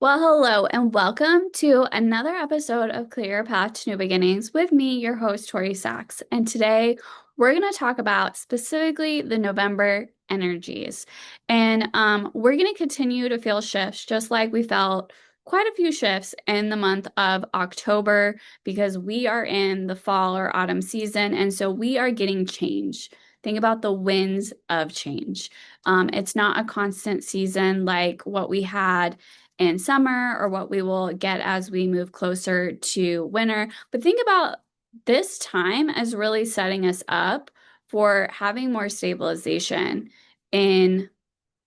Well, hello and welcome to another episode of Clear Your Path to New Beginnings with me, your host, Tori Sachs. And today we're going to talk about specifically the November energies. And we're going to continue to feel shifts just like we felt quite a few shifts in the month of October because we are in the fall or autumn season. And so we are getting change. Think about the winds of change. It's not a constant season like what we had in summer or what we will get as we move closer to winter. But think about this time as really setting us up for having more stabilization in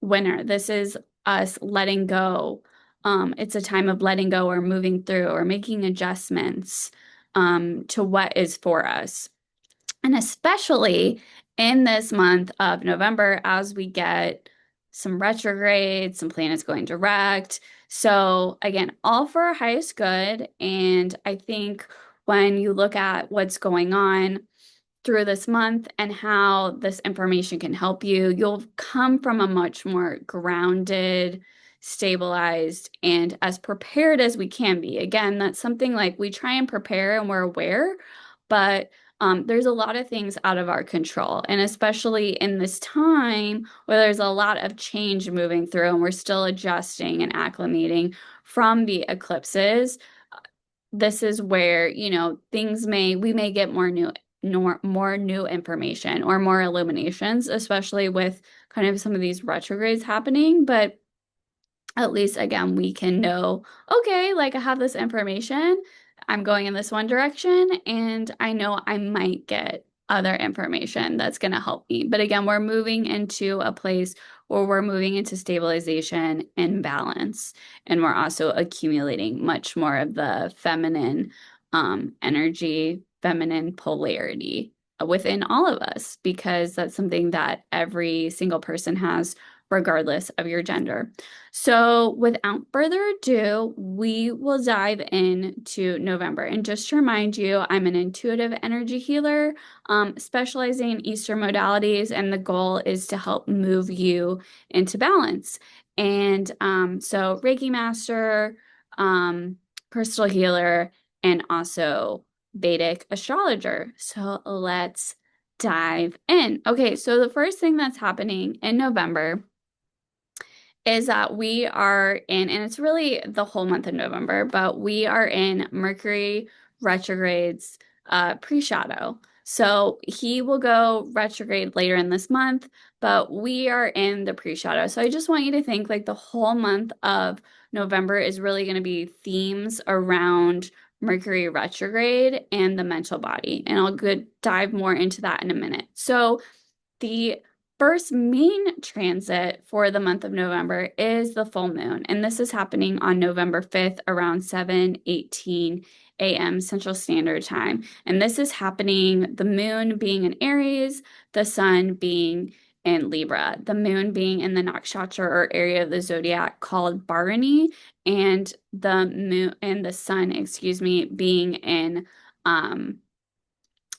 winter. This is us letting go. It's a time of letting go or moving through or making adjustments to what is for us. And especially in this month of November, as we get some retrogrades, some planets going direct. So, again, all for our highest good. And I think when you look at what's going on through this month and how this information can help you, you'll come from a much more grounded, stabilized, and as prepared as we can be. Again, that's something like we try and prepare and we're aware, but there's a lot of things out of our control. And especially in this time where there's a lot of change moving through and we're still adjusting and acclimating from the eclipses, this is where, we may get more new information or more illuminations, especially with kind of some of these retrogrades happening. But at least again, we can know, okay, like I have this information, I'm going in this one direction, and I know I might get other information that's going to help me. But again, we're moving into a place where we're moving into stabilization and balance, and we're also accumulating much more of the feminine energy, feminine polarity within all of us, because that's something that every single person has, regardless of your gender. So, without further ado, we will dive into November. And just to remind you, I'm an intuitive energy healer, specializing in Eastern modalities, and the goal is to help move you into balance. And so, Reiki Master, crystal healer, and also Vedic astrologer. So, let's dive in. Okay, so the first thing that's happening in November is that we are in, and it's really the whole month of November, but we are in Mercury retrogrades pre-shadow. So he will go retrograde later in this month, but we are in the pre-shadow. So I just want you to think like the whole month of November is really going to be themes around Mercury retrograde and the mental body. And I'll go dive more into that in a minute. So the first main transit for the month of November is the full moon, and this is happening on November 5th around 7:18 a.m. Central Standard Time. And this is happening, the moon being in Aries, the sun being in Libra, the moon being in the nakshatra or area of the zodiac called Bharani, and the moon and the sun, excuse me, being in um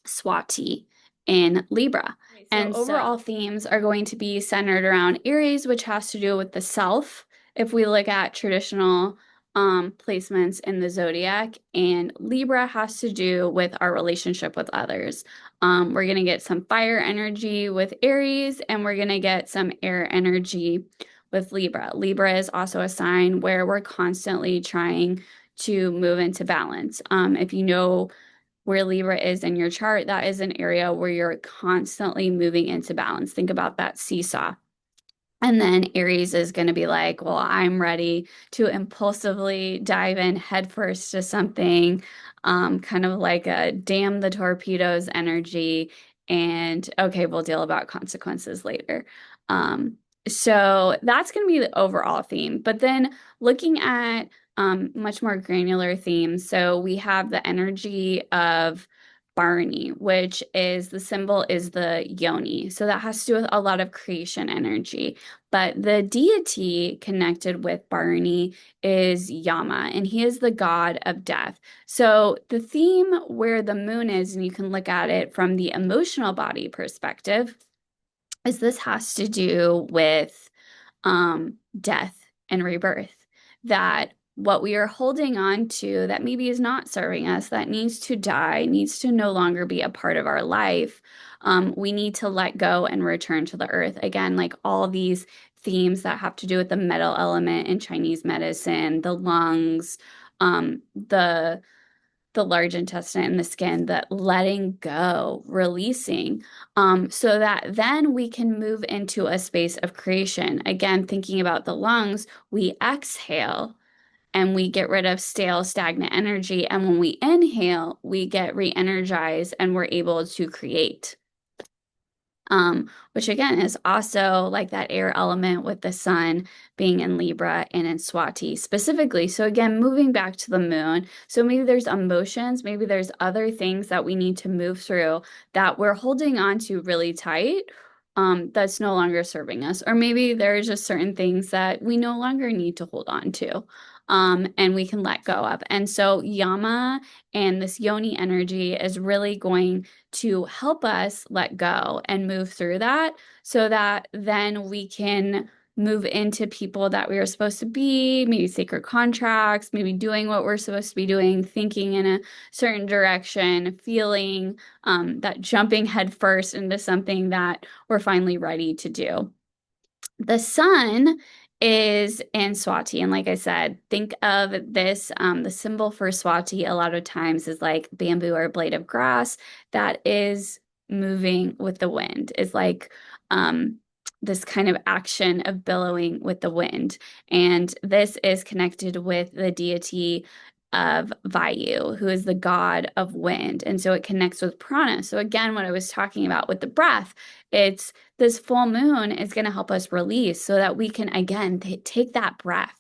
Swati in Libra. Okay, so and overall themes are going to be centered around Aries, which has to do with the self. If we look at traditional placements in the zodiac, and Libra has to do with our relationship with others. We're going to get some fire energy with Aries, and we're going to get some air energy with Libra. Libra is also a sign where we're constantly trying to move into balance. If you know where Libra is in your chart, that is an area where you're constantly moving into balance. Think about that seesaw. And then Aries is going to be like, well, I'm ready to impulsively dive in headfirst to something, kind of like a damn the torpedoes energy. And okay, we'll deal about consequences later. So that's going to be the overall theme. But then looking at much more granular themes. So we have the energy of Barney, which is the symbol is the yoni. So that has to do with a lot of creation energy. But the deity connected with Barney is Yama, and he is the god of death. So the theme where the moon is, and you can look at it from the emotional body perspective, is this has to do with death and rebirth. That what we are holding on to that maybe is not serving us, that needs to die, needs to no longer be a part of our life, we need to let go and return to the earth. Again, like all these themes that have to do with the metal element in Chinese medicine, the lungs, the large intestine and the skin, that letting go, releasing, so that then we can move into a space of creation. Again, thinking about the lungs, we exhale and we get rid of stale, stagnant energy. And when we inhale, we get re-energized and we're able to create. Which again is also like that air element with the sun being in Libra and in Swati specifically. So again, moving back to the moon. So maybe there's emotions, maybe there's other things that we need to move through that we're holding on to really tight, that's no longer serving us. Or maybe there's just certain things that we no longer need to hold on to. And we can let go of. And so Yama and this Yoni energy is really going to help us let go and move through that so that then we can move into people that we are supposed to be, maybe sacred contracts, maybe doing what we're supposed to be doing, thinking in a certain direction, feeling that jumping headfirst into something that we're finally ready to do. The sun is in Swati. And like I said, think of this, the symbol for Swati a lot of times is like bamboo or a blade of grass that is moving with the wind, is like this kind of action of billowing with the wind. And this is connected with the deity of Vayu, who is the god of wind. And so it connects with prana. So again, what I was talking about with the breath, it's this full moon is going to help us release so that we can, again, take that breath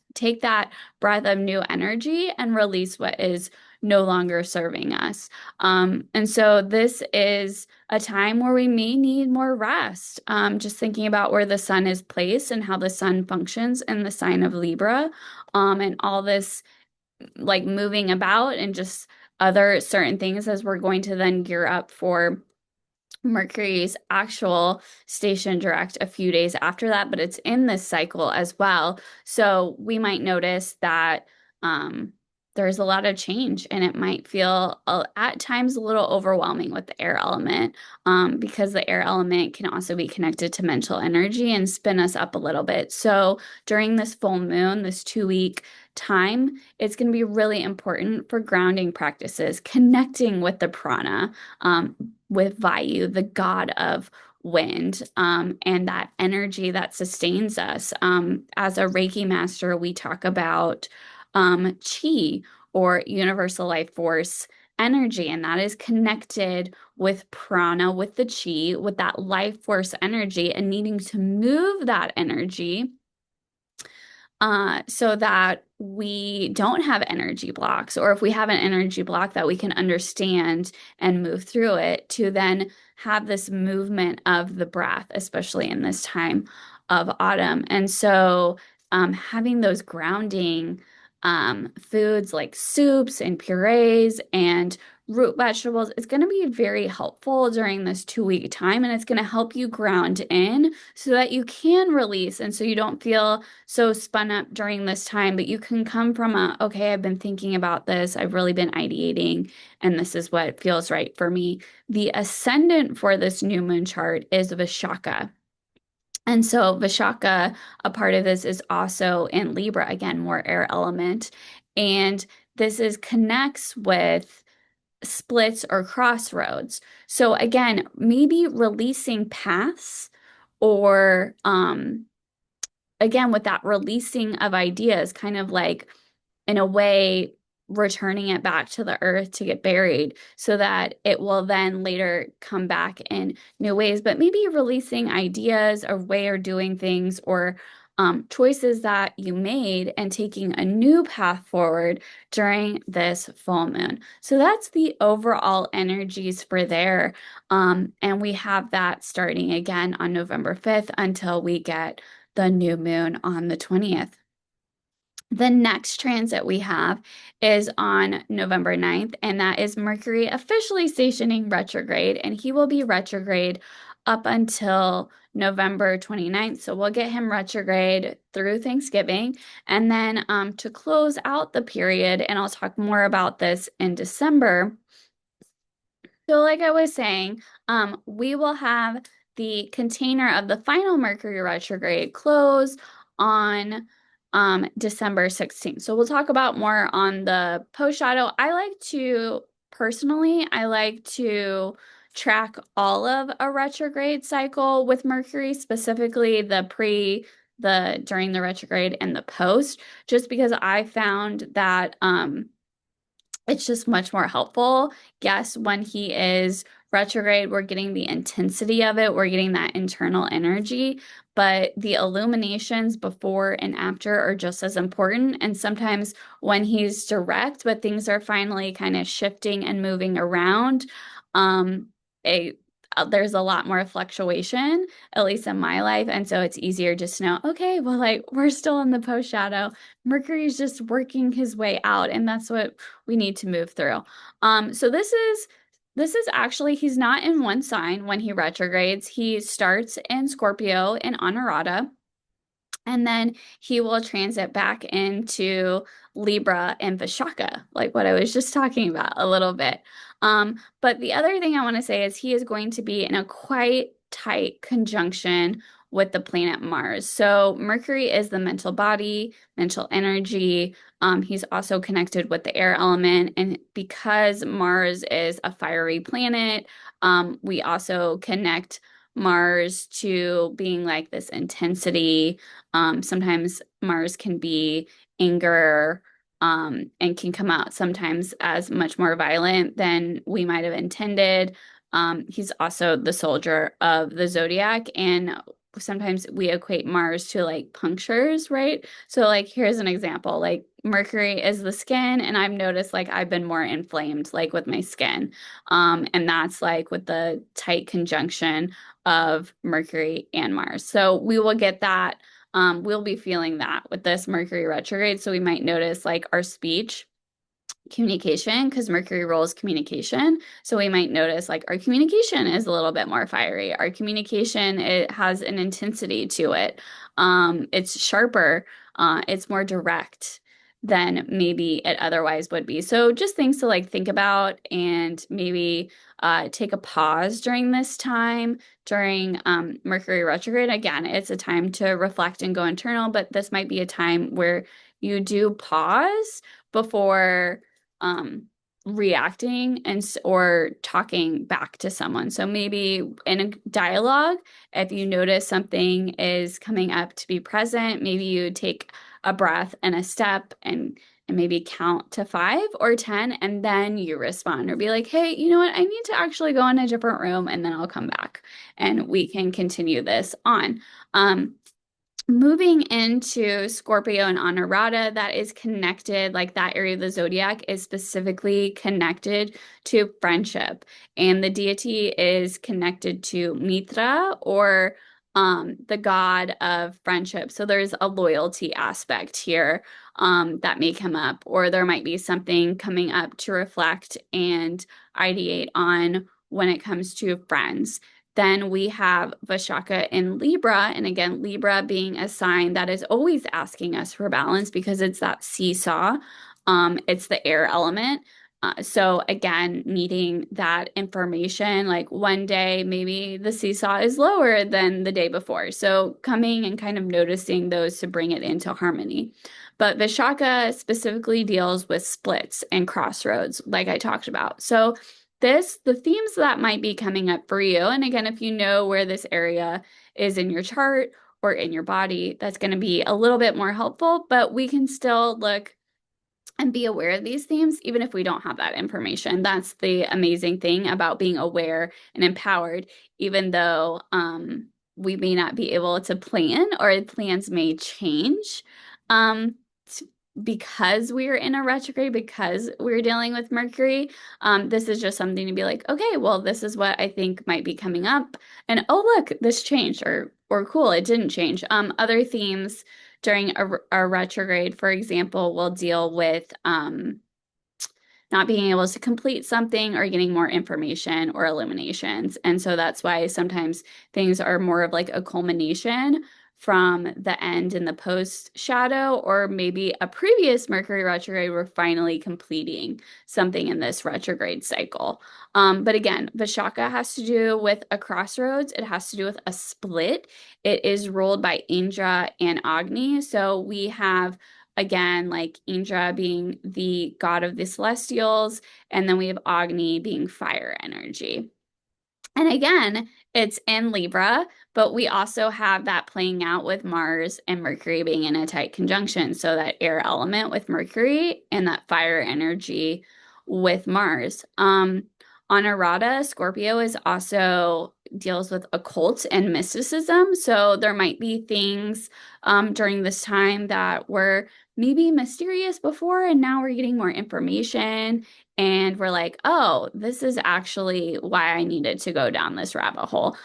of new energy and release what is no longer serving us. And so this is a time where we may need more rest. Just thinking about where the sun is placed and how the sun functions in the sign of Libra, and all this like moving about and just other certain things as we're going to then gear up for Mercury's actual station direct a few days after that, but it's in this cycle as well. So we might notice that there's a lot of change and it might feel at times a little overwhelming with the air element, because the air element can also be connected to mental energy and spin us up a little bit. So during this full moon, this 2 week time, it's going to be really important for grounding practices, connecting with the prana, with Vayu, the god of wind, and that energy that sustains us. As a Reiki master, we talk about chi, or universal life force energy, and that is connected with prana, with the chi, with that life force energy, and needing to move that energy so that we don't have energy blocks, or if we have an energy block, that we can understand and move through it to then have this movement of the breath, especially in this time of autumn. And so having those grounding foods like soups and purees and root vegetables is going to be very helpful during this 2 week time. And it's going to help you ground in so that you can release. And so you don't feel so spun up during this time, but you can come from okay, I've been thinking about this. I've really been ideating, and this is what feels right for me. The ascendant for this new moon chart is Vishaka. And so Vishaka, a part of this is also in Libra, again, more air element. And this is connects with splits or crossroads. So again, maybe releasing paths, or again, with that releasing of ideas, kind of like in a way returning it back to the earth to get buried so that it will then later come back in new ways. But maybe releasing ideas or way of doing things, or choices that you made, and taking a new path forward during this full moon. So that's the overall energies for there. And we have that starting again on November 5th until we get the new moon on the 20th. The next transit we have is on November 9th, and that is Mercury officially stationing retrograde, and he will be retrograde up until November 29th. So we'll get him retrograde through Thanksgiving. And then to close out the period, and I'll talk more about this in December. So, like I was saying, we will have the container of the final Mercury retrograde close on December 16th. So we'll talk about more on the post shadow. Personally, I like to track all of a retrograde cycle with Mercury, specifically during the retrograde and the post, just because I found that it's just much more helpful. Yes, when he is retrograde, we're getting the intensity of it, we're getting that internal energy, but the illuminations before and after are just as important. And sometimes when he's direct, but things are finally kind of shifting and moving around, um, a there's a lot more fluctuation, at least in my life. And so it's easier just to know, okay, well, like we're still in the post shadow. Mercury's just working his way out, and that's what we need to move through. So this is actually, he's not in one sign when he retrogrades. He starts in Scorpio in Anurata, and then he will transit back into Libra and Vishaka, like what I was just talking about a little bit. But the other thing I want to say is he is going to be in a quite tight conjunction with the planet Mars. So Mercury is the mental body, mental energy. He's also connected with the air element. And because Mars is a fiery planet, we also connect Mars to being like this intensity. Sometimes Mars can be anger, and can come out sometimes as much more violent than we might have intended. He's also the soldier of the zodiac, and sometimes we equate Mars to like punctures, right? So, like, here's an example. Like, Mercury is the skin, and I've noticed like I've been more inflamed, like with my skin. And that's like with the tight conjunction of Mercury and Mars. So we will get that. We'll be feeling that with this Mercury retrograde. So we might notice like our speech communication, because Mercury rules communication. So we might notice like our communication is a little bit more fiery. Our communication, it has an intensity to it. It's sharper, it's more direct than maybe it otherwise would be. So just things to like think about, and maybe take a pause during this time, during Mercury retrograde. Again, it's a time to reflect and go internal, but this might be a time where you do pause before reacting or talking back to someone. So maybe in a dialogue, if you notice something is coming up, to be present, maybe you take a breath and a step, and maybe count to 5 or 10, and then you respond, or be like, hey, you know what? I need to actually go in a different room, and then I'll come back and we can continue this on. Moving into Scorpio and Anurata, that is connected, like that area of the zodiac is specifically connected to friendship. And the deity is connected to Mitra, or the god of friendship. So there's a loyalty aspect here that may come up, or there might be something coming up to reflect and ideate on when it comes to friends. Then we have Vishaka in Libra. And again, Libra being a sign that is always asking us for balance, because it's that seesaw. It's the air element. So again, needing that information, like one day maybe the seesaw is lower than the day before. So coming and kind of noticing those to bring it into harmony. But Vishaka specifically deals with splits and crossroads, like I talked about. So the themes that might be coming up for you, and again, if you know where this area is in your chart or in your body, that's going to be a little bit more helpful, but we can still look and be aware of these themes even if we don't have that information. That's the amazing thing about being aware and empowered, even though we may not be able to plan, or plans may change. Um, because we're in a retrograde, because we're dealing with Mercury, this is just something to be like, okay, well, this is what I think might be coming up, and oh look, this changed, or cool, it didn't change. Other themes during a retrograde, for example, will deal with not being able to complete something or getting more information or illuminations. And so that's why sometimes things are more of like a culmination from the end in the post shadow, or maybe a previous Mercury retrograde, we're finally completing something in this retrograde cycle. But again, Vishaka has to do with a crossroads. It has to do with a split. It is ruled by Indra and Agni. So we have, again, like Indra being the god of the celestials, and then we have Agni being fire energy. And again, it's in Libra, but we also have that playing out with Mars and Mercury being in a tight conjunction. So that air element with Mercury and that fire energy with Mars. Honorata, Scorpio is also deals with occult and mysticism. So there might be things during this time that were maybe mysterious before, and now we're getting more information and we're like, oh, this is actually why I needed to go down this rabbit hole.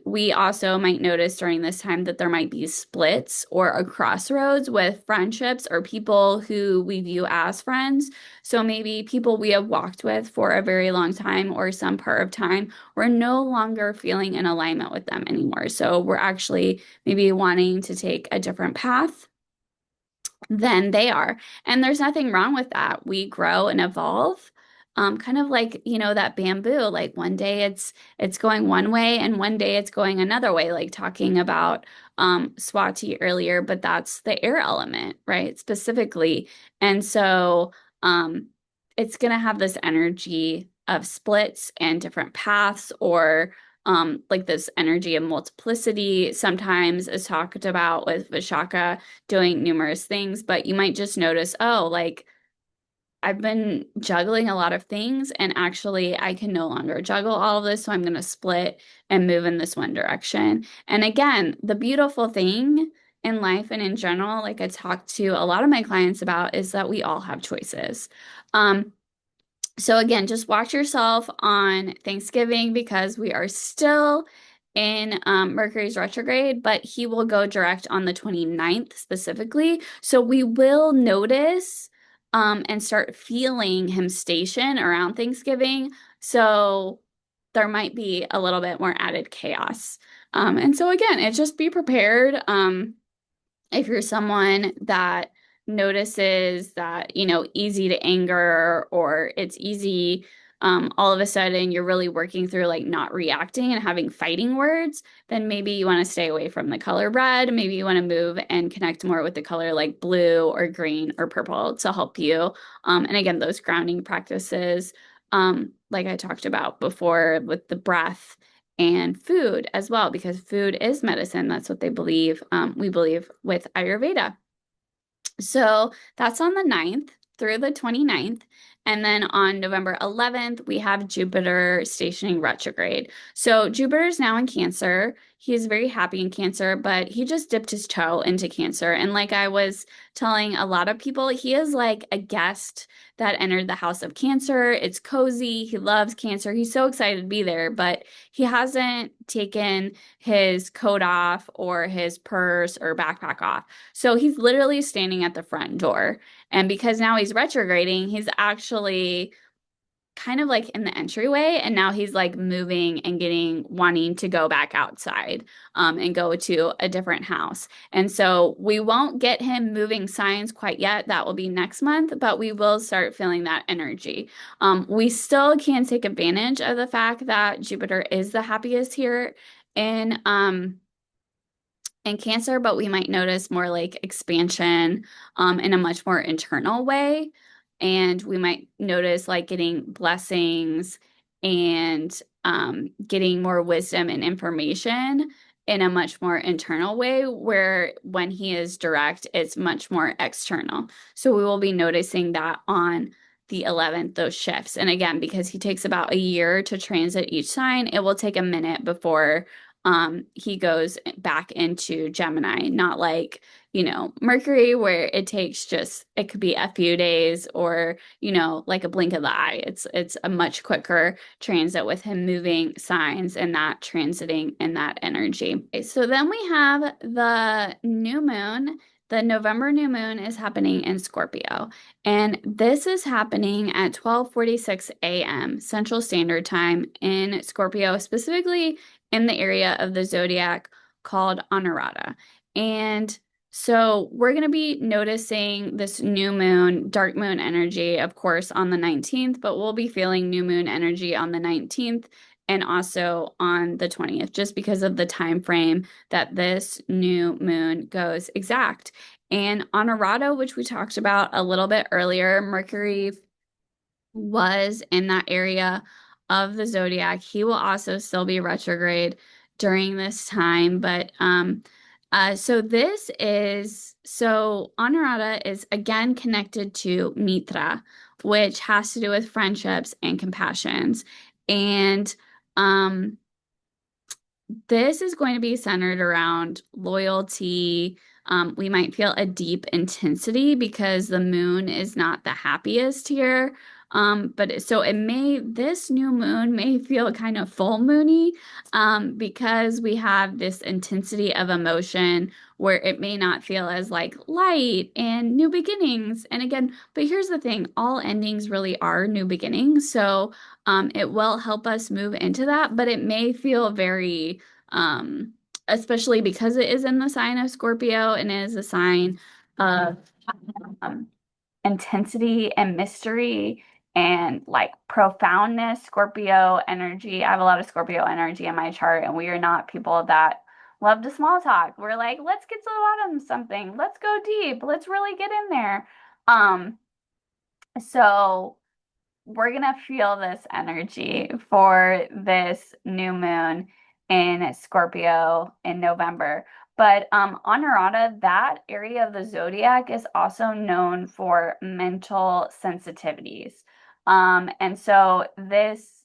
We also might notice during this time that there might be splits or a crossroads with friendships or people who we view as friends. So maybe people we have walked with for a very long time or some part of time, we're no longer feeling in alignment with them anymore. So we're actually maybe wanting to take a different path than they are. And there's nothing wrong with that. We grow and evolve. Kind of like, that bamboo, like one day it's going one way and one day it's going another way, like talking about Swati earlier, but that's the air element, right? Specifically. And so it's gonna have this energy of splits and different paths, or like this energy of multiplicity sometimes is talked about with Vishaka doing numerous things, but you might just notice, oh, like I've been juggling a lot of things and actually I can no longer juggle all of this, so I'm going to split and move in this one direction. And again, the beautiful thing in life and in general, like I talk to a lot of my clients about, is that we all have choices. So again, just watch yourself on Thanksgiving because we are still in Mercury's retrograde, but he will go direct on the 29th specifically. So we will notice and start feeling him station around Thanksgiving. So there might be a little bit more added chaos. And so again, it's just be prepared. If you're someone that notices that, easy to anger, or it's easy, all of a sudden you're really working through like not reacting and having fighting words, then maybe you want to stay away from the color red. Maybe you want to move and connect more with the color like blue or green or purple to help you. And again, those grounding practices, like I talked about before with the breath and food as well, because food is medicine. That's what they believe. We believe with Ayurveda. So that's on the 9th through the 29th. And then on November 11th, we have Jupiter stationing retrograde. So Jupiter is now in Cancer. He is very happy in Cancer, but he just dipped his toe into Cancer. And like I was telling a lot of people, he is like a guest that entered the house of Cancer. It's cozy. He loves Cancer. He's so excited to be there, but he hasn't taken his coat off or his purse or backpack off. So he's literally standing at the front door. And because now he's retrograding, he's actually kind of like in the entryway, and now he's like moving and wanting to go back outside and go to a different house. And so we won't get him moving signs quite yet. That will be next month, but we will start feeling that energy. We still can take advantage of the fact that Jupiter is the happiest here in Cancer, but we might notice more like expansion in a much more internal way. And we might notice like getting blessings and getting more wisdom and information in a much more internal way, where when he is direct, it's much more external. So we will be noticing that on the 11th, those shifts. And again, because he takes about a year to transit each sign, it will take a minute before he goes back into Gemini, not like, Mercury, where it could be a few days, or, like a blink of the eye. It's a much quicker transit with him moving signs and that transiting in that energy. Okay, so then we have the new moon the November new moon is happening in Scorpio, and this is happening at 12:46 a.m. Central Standard Time in Scorpio, specifically in the area of the zodiac called Anurata. And so we're going to be noticing this new moon, dark moon energy, of course, on the 19th, but we'll be feeling new moon energy on the 19th and also on the 20th, just because of the time frame that this new moon goes exact. And Honorado, which we talked about a little bit earlier, Mercury was in that area of the zodiac. He will also still be retrograde during this time, but so Anurata is again connected to Mitra, which has to do with friendships and compassions. And um this is going to be centered around loyalty. We might feel a deep intensity because the moon is not the happiest here. This new moon may feel kind of full moony, because we have this intensity of emotion where it may not feel as like light and new beginnings. And again, but here's the thing, all endings really are new beginnings. So it will help us move into that, but it may feel very, um, especially because it is in the sign of Scorpio and is a sign of um, intensity and mystery and like profoundness, Scorpio energy. I have a lot of Scorpio energy in my chart, and we are not people that love to small talk. We're like, let's get to the bottom of something. Let's go deep. Let's really get in there. Um, so we're gonna feel this energy for this new moon in Scorpio in November. But Honorata, that area of the zodiac is also known for mental sensitivities. And so this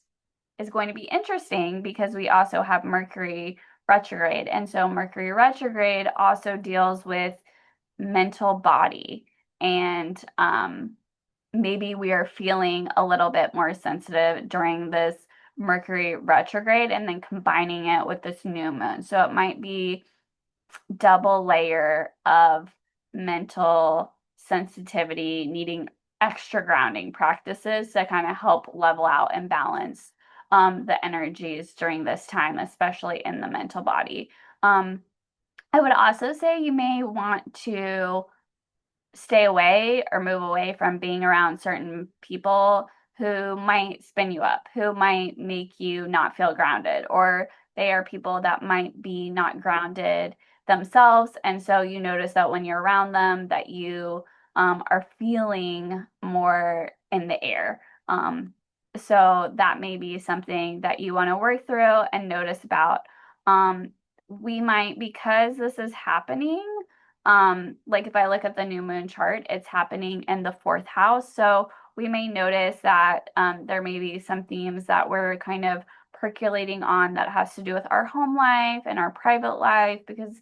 is going to be interesting because we also have Mercury retrograde. And so Mercury retrograde also deals with mental body and maybe we are feeling a little bit more sensitive during this Mercury retrograde and then combining it with this new moon. So it might be double layer of mental sensitivity needing extra grounding practices to kind of help level out and balance the energies during this time, especially in the mental body. I would also say you may want to stay away or move away from being around certain people who might spin you up, who might make you not feel grounded, or they are people that might be not grounded themselves. And so you notice that when you're around them, that you are feeling more in the air. So that may be something that you want to work through and notice about. We might, because this is happening, like if I look at the new moon chart, it's happening in the fourth house. So we may notice that there may be some themes that we're kind of percolating on that has to do with our home life and our private life, because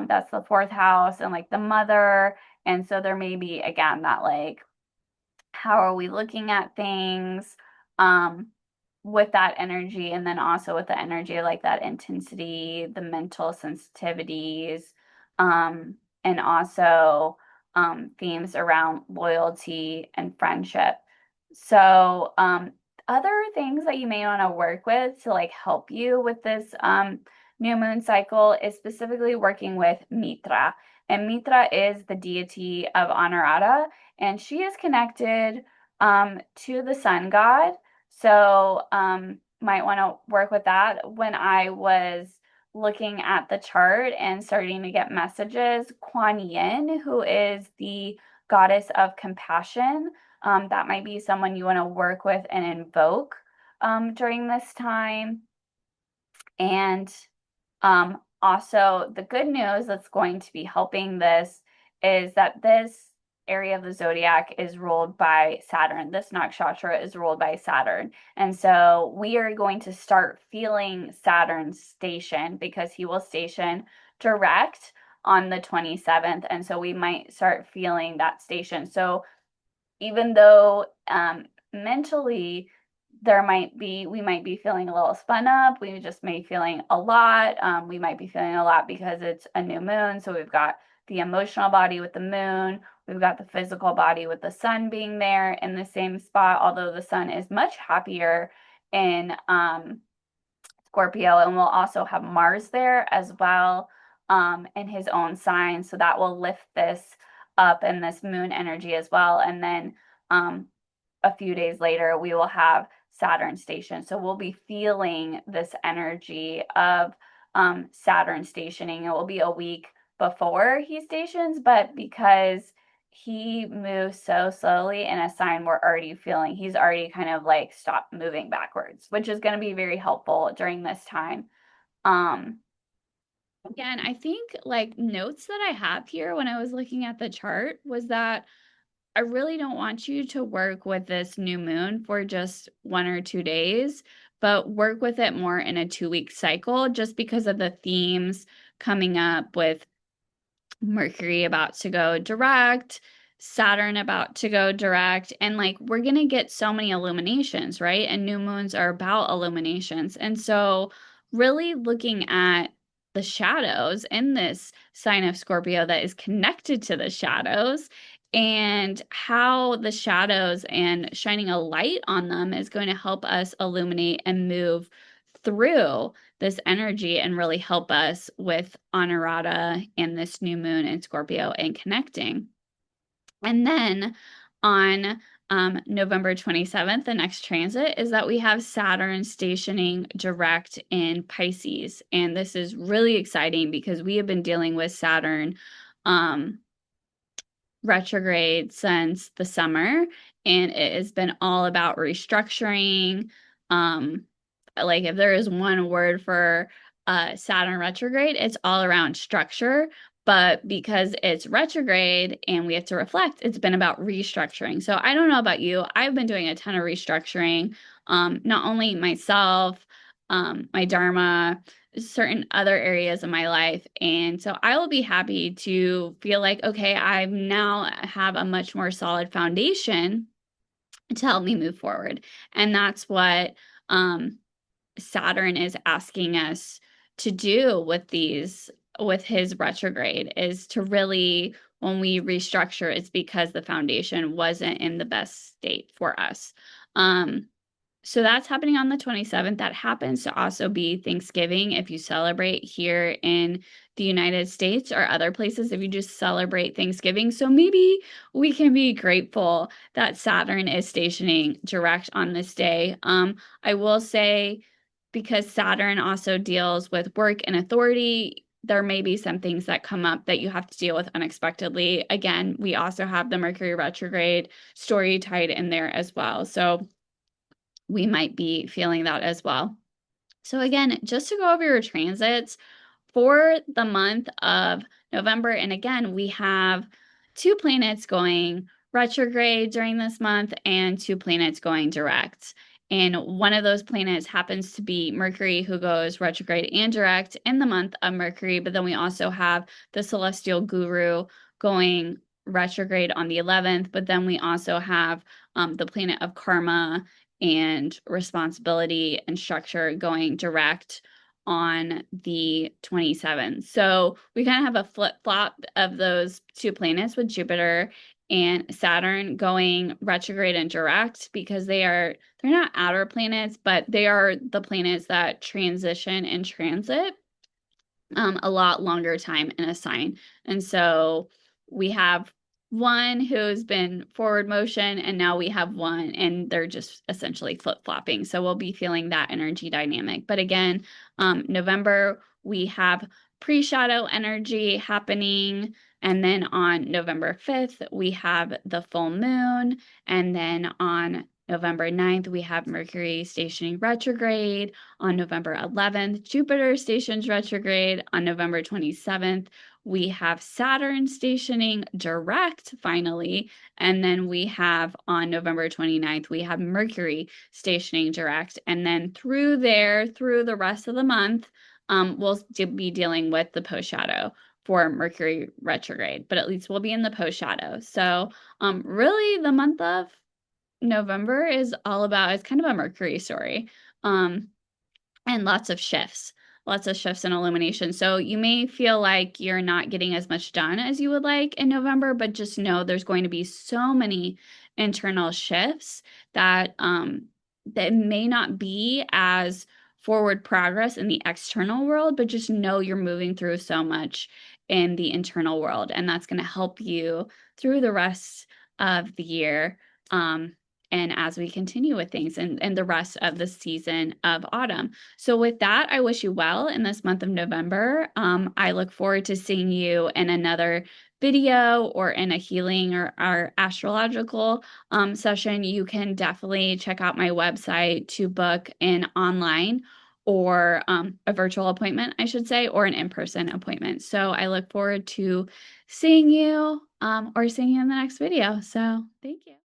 that's the fourth house and like the mother. And so there may be, again, that like, how are we looking at things with that energy, and then also with the energy like that intensity, the mental sensitivities, and also themes around loyalty and friendship. So other things that you may want to work with to like help you with this new moon cycle is specifically working with Mitra. And Mitra is the deity of Anurata, and she is connected to the sun god. So might want to work with that. When I was looking at the chart and starting to get messages, Kuan Yin, who is the goddess of compassion, that might be someone you want to work with and invoke during this time. And also, the good news that's going to be helping this is that this area of the zodiac is ruled by Saturn. This nakshatra is ruled by Saturn. And so we are going to start feeling Saturn's station because he will station direct on the 27th. And so we might start feeling that station. So even though mentally we might be feeling a little spun up, we just may be feeling a lot. We might be feeling a lot because it's a new moon. So we've got the emotional body with the moon. We've got the physical body with the sun being there in the same spot, although the sun is much happier in Scorpio, and we'll also have Mars there as well in his own sign. So that will lift this up in this moon energy as well. And then a few days later, we will have Saturn station. So we'll be feeling this energy of Saturn stationing. It will be a week before he stations, but because he moves so slowly in a sign we're already feeling, he's already kind of like stopped moving backwards, which is going to be very helpful during this time. Again, I think like notes that I have here when I was looking at the chart was that I really don't want you to work with this new moon for just 1 or 2 days, but work with it more in a 2-week cycle just because of the themes coming up with Mercury about to go direct, Saturn about to go direct, and like we're going to get so many illuminations, right? And new moons are about illuminations. And so, really looking at the shadows in this sign of Scorpio that is connected to the shadows and how the shadows and shining a light on them is going to help us illuminate and move through this energy and really help us with Anurata and this new moon in Scorpio and connecting. And then on November 27th, the next transit is that we have Saturn stationing direct in Pisces. And this is really exciting because we have been dealing with Saturn retrograde since the summer, and it has been all about restructuring. Like if there is one word for Saturn retrograde, it's all around structure. But because it's retrograde and we have to reflect, it's been about restructuring. So I don't know about you. I've been doing a ton of restructuring, not only myself, my Dharma, certain other areas of my life. And so I will be happy to feel like, okay, I now have a much more solid foundation to help me move forward. And that's what Saturn is asking us to do with his retrograde, is to really, when we restructure, it's because the foundation wasn't in the best state for us. So that's happening on the 27th. That happens to also be Thanksgiving if you celebrate here in the United States or other places if you just celebrate Thanksgiving. So maybe we can be grateful that Saturn is stationing direct on this day. I will say, because Saturn also deals with work and authority, there may be some things that come up that you have to deal with unexpectedly. Again, we also have the Mercury retrograde story tied in there as well. So we might be feeling that as well. So again, just to go over your transits for the month of November, and again, we have 2 planets going retrograde during this month and 2 planets going direct. And one of those planets happens to be Mercury, who goes retrograde and direct in the month of Mercury. But then we also have the celestial guru going retrograde on the 11th. But then we also have the planet of karma and responsibility and structure going direct on the 27th. So we kind of have a flip-flop of those 2 planets with Jupiter and Saturn going retrograde and direct because they're not outer planets, but they are the planets that transition and transit a lot longer time in a sign. And so we have one who's been forward motion, and now we have one, and they're just essentially flip-flopping. So we'll be feeling that energy dynamic. But again, November, we have pre-shadow energy happening. And then on November 5th, we have the full moon. And then on November 9th, we have Mercury stationing retrograde. On November 11th, Jupiter stations retrograde. On November 27th, we have Saturn stationing direct finally. And then we have on November 29th, we have Mercury stationing direct. And then through the rest of the month, we'll be dealing with the post shadow for Mercury retrograde, but at least we'll be in the post shadow. So really the month of November is all about, it's kind of a Mercury story, and lots of shifts. lots of shifts and illumination. So you may feel like you're not getting as much done as you would like in November, but just know there's going to be so many internal shifts that that may not be as forward progress in the external world, but just know you're moving through so much in the internal world, and that's going to help you through the rest of the year. And as we continue with things and the rest of the season of autumn. So, with that, I wish you well in this month of November. I look forward to seeing you in another video or in a healing or our astrological session. You can definitely check out my website to book an online or a virtual appointment, I should say, or an in-person appointment. So I look forward to seeing you or seeing you in the next video. So thank you.